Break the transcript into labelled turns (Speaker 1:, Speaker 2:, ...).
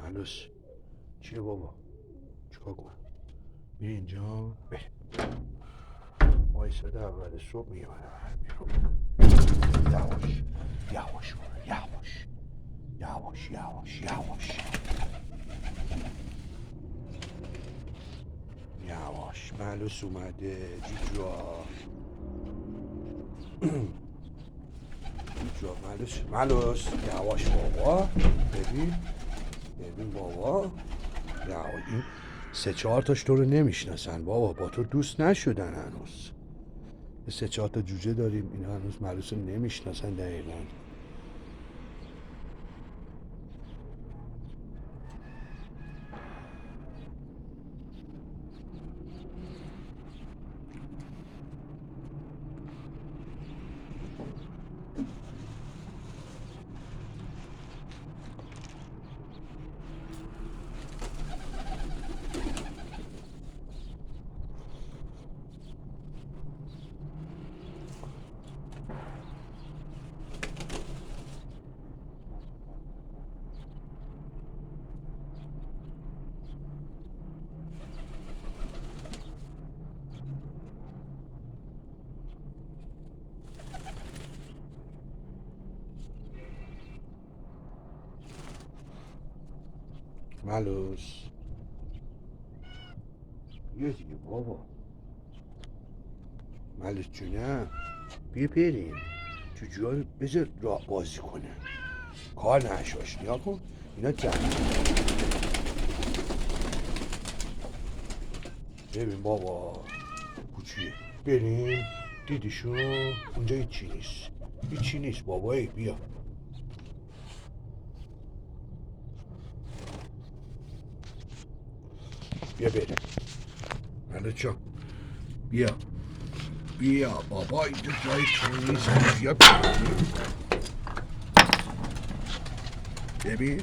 Speaker 1: مهندس چیه بابا؟ چیکار کنم؟ میری اینجا؟ وایساده اول صبح میگه یواش یواش یواش یواش یواش یواش یواش. مهندس اومده جوجوها. جوجوها مهندس یواش بابا. ببین بابا یواش. این 3-4 تاش تو رو نمیشناسن بابا، با تو دوست نشدن هنوز. 3-4 تا جوجه داریم، اینا هنوز مهندس رو نمیشناسن دقیقاً. ملوس بیا دیگه بابا. ملوس جونم بیا بریم. جوجوها رو بذار راه بازی کنه، کار نشاش. نیا کن اینا جمع. ببین بابا کوچیه، بریم. دیدیشون اونجا هیچی نیست بابایی. بیا بریم. ملوس جان بیا بابا، اینجا جای تو نیست. بیا ببین